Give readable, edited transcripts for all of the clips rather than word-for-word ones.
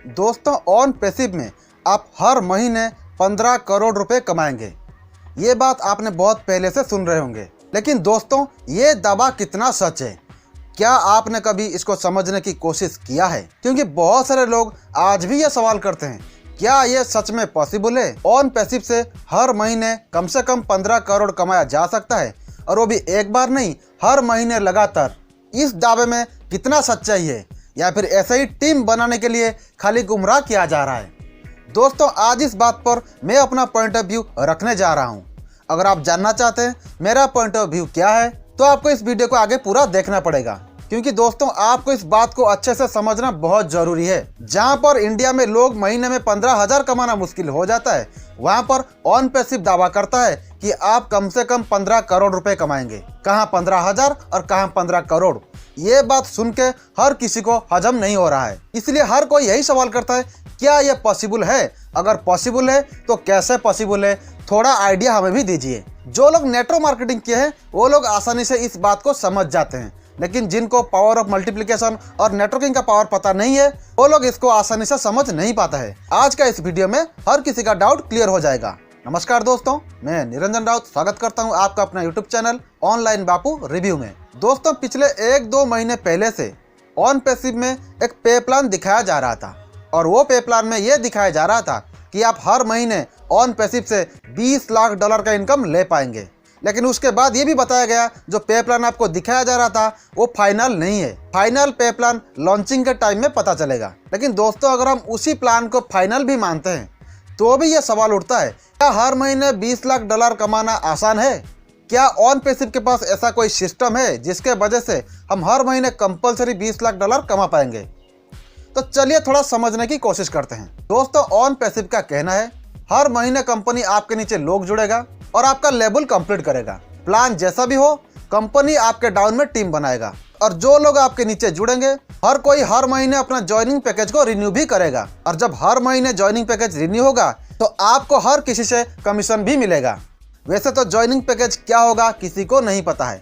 दोस्तों, on passive में आप हर महीने 15 करोड़ रुपए कमाएंगे। ये बात आपने बहुत पहले से सुन रहे होंगे, लेकिन दोस्तों ये दावा कितना सच है? क्या आपने कभी इसको समझने की कोशिश किया है? क्योंकि बहुत सारे लोग आज भी ये सवाल करते हैं, क्या ये सच में पॉसिबल है? ऑन पैसिव से हर महीने कम से कम 15 करोड़ कमाया जा सकता है, और वो भी एक बार नहीं, हर महीने लगातार। इस दावे में कितना सच्चाई है, या फिर ऐसे ही टीम बनाने के लिए खाली गुमराह किया जा रहा है? दोस्तों, आज इस बात पर मैं अपना पॉइंट ऑफ व्यू रखने जा रहा हूं। अगर आप जानना चाहते हैं मेरा पॉइंट ऑफ व्यू क्या है, तो आपको इस वीडियो को आगे पूरा देखना पड़ेगा, क्योंकि दोस्तों आपको इस बात को अच्छे से समझना बहुत जरूरी है। जहां पर इंडिया में लोग महीने में 15,000 कमाना मुश्किल हो जाता है, वहां पर ऑन पैसिव दावा करता है कि आप कम से कम 15 करोड़ रुपए कमाएंगे। कहां 15,000 और कहां 15 करोड़? ये बात सुन के हर किसी को हजम नहीं हो रहा है। इसलिए हर कोई यही सवाल करता है, क्या ये पॉसिबल है? अगर पॉसिबल है तो कैसे पॉसिबल है? थोड़ा आइडिया हमें भी दीजिए। जो लोग नेटवर्क मार्केटिंग किए हैं वो लोग आसानी से इस बात को समझ जाते हैं, लेकिन जिनको पावर ऑफ मल्टीप्लिकेशन और नेटवर्किंग का पावर पता नहीं है, वो लोग इसको आसानी से समझ नहीं पाता है। आज का इस वीडियो में हर किसी का डाउट क्लियर हो जाएगा। नमस्कार दोस्तों, मैं निरंजन राउत स्वागत करता हूं आपका अपना यूट्यूब चैनल ऑनलाइन बापू रिव्यू में। दोस्तों, पिछले 1-2 महीने पहले से ऑन पैसिव में एक पे प्लान दिखाया जा रहा था, और वो पे प्लान में ये दिखाया जा रहा था कि आप हर महीने ऑन पैसिव से 20 लाख डॉलर का इनकम ले पाएंगे। लेकिन उसके बाद ये भी बताया गया जो पे प्लान आपको दिखाया जा रहा था वो फाइनल नहीं है। फाइनल पे प्लान लॉन्चिंग के टाइम में पता चलेगा। लेकिन दोस्तों, अगर हम उसी प्लान को फाइनल भी मानते हैं तो भी ये सवाल उठता है, क्या हर महीने 20 लाख डॉलर कमाना आसान है? क्या ऑन पैसिव के पास ऐसा कोई सिस्टम है जिसके वजह से हम हर महीने कंपलसरी 20 लाख डॉलर कमा पाएंगे? तो चलिए थोड़ा समझने की कोशिश करते हैं। दोस्तों, ऑन पैसिव का कहना है हर महीने कंपनी आपके नीचे लोग जुड़ेगा और आपका लेवल कंप्लीट करेगा। प्लान जैसा भी हो, कंपनी आपके डाउन में टीम बनाएगा, और जो लोग आपके नीचे जुड़ेंगे हर कोई हर महीने अपना ज्वाइनिंग पैकेज को रिन्यू भी करेगा। और जब हर महीने ज्वाइनिंग पैकेज रिन्यू होगा तो आपको हर किसी से कमीशन भी मिलेगा। वैसे तो ज्वाइनिंग पैकेज क्या होगा किसी को नहीं पता है।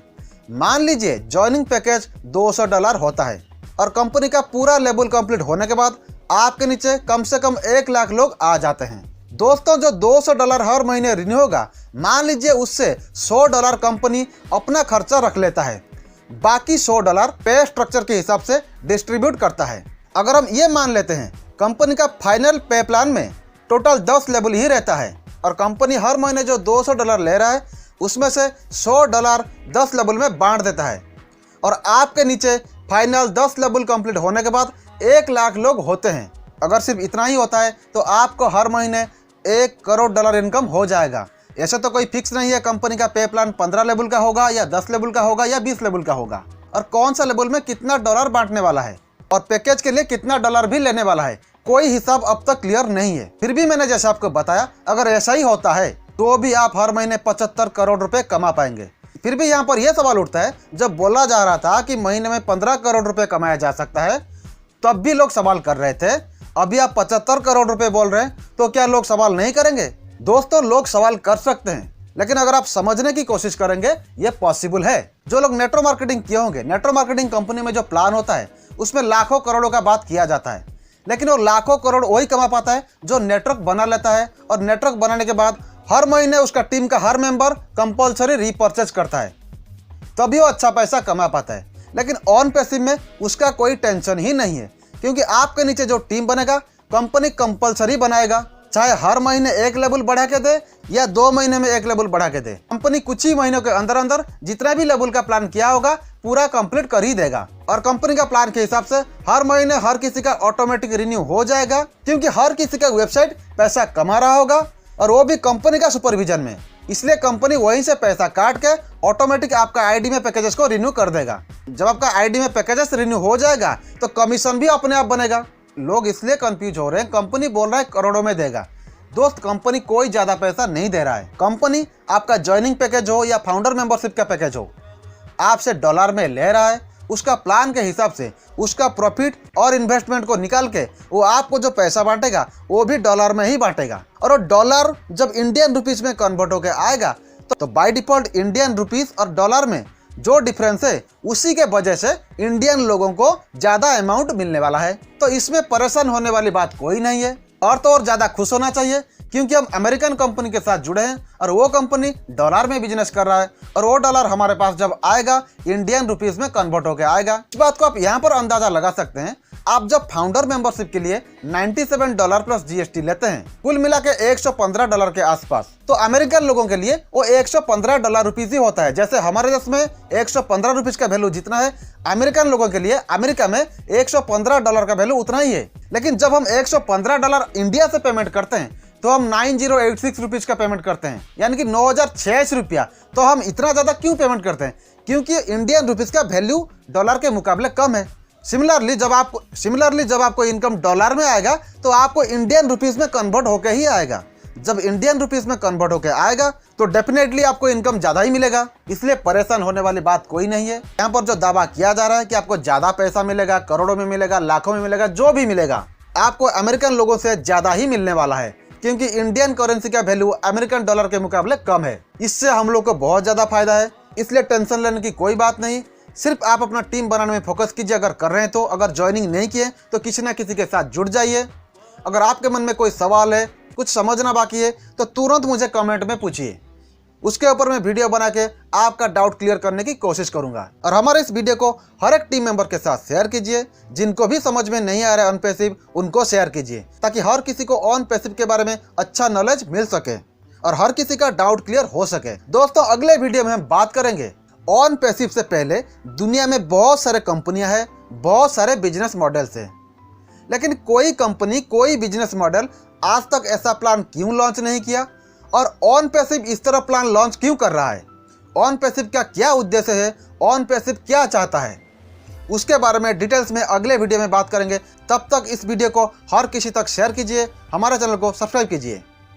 मान लीजिए ज्वाइनिंग पैकेज $200 होता है, और कंपनी का पूरा लेवल कंप्लीट होने के बाद आपके नीचे कम से कम 1 लाख लोग आ जाते हैं। दोस्तों, जो $200 हर महीने रिन्यू होगा, मान लीजिए उससे $100 कंपनी अपना खर्चा रख लेता है, बाकी $100 पे स्ट्रक्चर के हिसाब से डिस्ट्रीब्यूट करता है। अगर हम ये मान लेते हैं कंपनी का फाइनल पे प्लान में टोटल 10 लेवल ही रहता है, और कंपनी हर महीने जो $200 ले रहा है उसमें से $100 10 लेवल में बांट देता है, और आपके नीचे फाइनल 10 लेवल कंप्लीट होने के बाद 1 लाख लोग होते हैं। अगर सिर्फ इतना ही होता है तो आपको हर महीने $1 करोड़ इनकम हो जाएगा। ऐसे तो कोई फिक्स नहीं है कंपनी का पे प्लान 15 लेवल का होगा या 10 लेवल का होगा या 20 लेवल का होगा, और कौन सा लेवल में कितना डॉलर बांटने वाला है और पैकेज के लिए कितना डॉलर भी लेने वाला है, कोई हिसाब अब तक क्लियर नहीं है। फिर भी मैंने जैसे आपको बताया, अगर ऐसा ही होता है तो भी आप हर महीने 75 करोड़ रुपए कमा पाएंगे। फिर भी यहाँ पर यह सवाल उठता है, जब बोला जा रहा था कि महीने में 15 करोड़ रुपए कमाया जा सकता है, तब भी लोग सवाल कर रहे थे। अभी आप 75 करोड़ रुपए बोल रहे हैं, तो क्या लोग सवाल नहीं करेंगे? दोस्तों, लोग सवाल कर सकते हैं, लेकिन अगर आप समझने की कोशिश करेंगे ये पॉसिबल है। जो लोग नेटवर्क मार्केटिंग किए होंगे, नेटवर्क मार्केटिंग कंपनी में जो प्लान होता है उसमें लाखों करोड़ों का बात किया जाता है, लेकिन वो लाखों करोड़ वही कमा पाता है जो नेटवर्क बना लेता है, और नेटवर्क बनाने के बाद हर महीने उसका टीम का हर मेंबर कंपलसरी रीपरचेज करता है, तभी वो अच्छा पैसा कमा पाता है। लेकिन ऑन पैसिव में उसका कोई टेंशन ही नहीं है, क्योंकि आपके नीचे जो टीम बनेगा कंपनी कंपलसरी बनाएगा, चाहे हर महीने 1 लेवल बढ़ा के दे या 2 महीने में 1 लेवल बढ़ा के दे। कंपनी कुछ ही महीनों के अंदर अंदर जितना भी लेवल का प्लान किया होगा पूरा कंप्लीट कर ही देगा, और कंपनी का प्लान के हिसाब से हर महीने हर किसी का ऑटोमेटिक रिन्यू हो जाएगा, क्योंकि हर किसी का वेबसाइट पैसा कमा रहा होगा, और वो भी कंपनी का सुपरविजन में। इसलिए कंपनी वहीं से पैसा काट के ऑटोमेटिक आपका आईडी में पैकेजेस को रिन्यू कर देगा। जब आपका आईडी में पैकेजेस रिन्यू हो जाएगा तो कमीशन भी अपने आप बनेगा। लोग इसलिए कंफ्यूज हो रहे हैं, कंपनी बोल रहा है करोड़ों में देगा। दोस्त, कंपनी कोई ज्यादा पैसा नहीं दे रहा है। कंपनी आपका ज्वाइनिंग पैकेज हो या फाउंडर मेंबरशिप का पैकेज हो, आपसे डॉलर में ले रहा है। उसका प्लान के हिसाब से उसका प्रॉफिट और इन्वेस्टमेंट को निकाल के वो आपको जो पैसा बांटेगा वो भी डॉलर में ही बांटेगा, और वो डॉलर जब इंडियन रुपीस में कन्वर्ट होकर आएगा तो बाय डिफॉल्ट इंडियन रुपीस और डॉलर में जो डिफरेंस है उसी के वजह से इंडियन लोगों को ज़्यादा अमाउंट मिलने वाला है। तो इसमें परेशान होने वाली बात कोई नहीं है, और तो और ज़्यादा खुश होना चाहिए क्योंकि हम अमेरिकन कंपनी के साथ जुड़े हैं और वो कंपनी डॉलर में बिजनेस कर रहा है और वो डॉलर हमारे पास जब आएगा इंडियन रुपीस में कन्वर्ट होकर आएगा। इस बात को आप यहाँ पर अंदाजा लगा सकते हैं। आप जब फाउंडर मेंबरशिप के लिए $97 प्लस जीएसटी लेते हैं, कुल मिला के $115 के आसपास, तो अमेरिकन लोगों के लिए वो $115 ही होता है। जैसे हमारे देश में $115 का वैल्यू जितना है, अमेरिकन लोगों के लिए अमेरिका में $115 का वैल्यू उतना ही है। लेकिन जब हम $115 इंडिया से पेमेंट करते हैं तो हम 9086 रुपीज़ का पेमेंट करते हैं, यानी कि 9086 रुपया। तो हम इतना ज़्यादा क्यों पेमेंट करते हैं? क्योंकि इंडियन रुपीज़ का वैल्यू डॉलर के मुकाबले कम है। सिमिलरली जब आपको इनकम डॉलर में आएगा तो आपको इंडियन रुपीज़ में कन्वर्ट होकर ही आएगा। जब इंडियन रुपीज़ में कन्वर्ट होकर आएगा तो डेफिनेटली आपको इनकम ज़्यादा ही मिलेगा, इसलिए परेशान होने वाली बात कोई नहीं है। यहाँ पर जो दावा किया जा रहा है कि आपको ज़्यादा पैसा मिलेगा, करोड़ों में मिलेगा, लाखों में मिलेगा, जो भी मिलेगा आपको अमेरिकन लोगों से ज़्यादा ही मिलने वाला है, क्योंकि इंडियन करेंसी का वैल्यू अमेरिकन डॉलर के मुकाबले कम है। इससे हम लोग को बहुत ज़्यादा फायदा है, इसलिए टेंशन लेने की कोई बात नहीं। सिर्फ आप अपना टीम बनाने में फोकस कीजिए। अगर कर रहे हैं तो, अगर ज्वाइनिंग नहीं किए तो किसी ना किसी के साथ जुड़ जाइए। अगर आपके मन में कोई सवाल है, कुछ समझना बाकी है तो तुरंत मुझे कमेंट में पूछिए, उसके ऊपर मैं वीडियो बना के आपका डाउट क्लियर करने की कोशिश करूंगा। और हमारे इस वीडियो को हर एक टीम मेंबर के साथ शेयर कीजिए। जिनको भी समझ में नहीं आ रहा है ऑन पैसिव, उनको शेयर कीजिए ताकि हर किसी को ऑन पैसिव के बारे में अच्छा नॉलेज मिल सके और हर किसी का डाउट क्लियर हो सके। दोस्तों, अगले वीडियो में हम बात करेंगे ऑन पैसिव से पहले दुनिया में बहुत सारे कंपनियां हैं, बहुत सारे बिजनेस मॉडल्स हैं, लेकिन कोई कंपनी, कोई बिजनेस मॉडल आज तक ऐसा प्लान क्यों लॉन्च नहीं किया और ऑन पैसिव इस तरह प्लान लॉन्च क्यों कर रहा है? ऑन पैसिव का क्या उद्देश्य है? ऑन पैसिव क्या चाहता है? उसके बारे में डिटेल्स में अगले वीडियो में बात करेंगे। तब तक इस वीडियो को हर किसी तक शेयर कीजिए, हमारे चैनल को सब्सक्राइब कीजिए।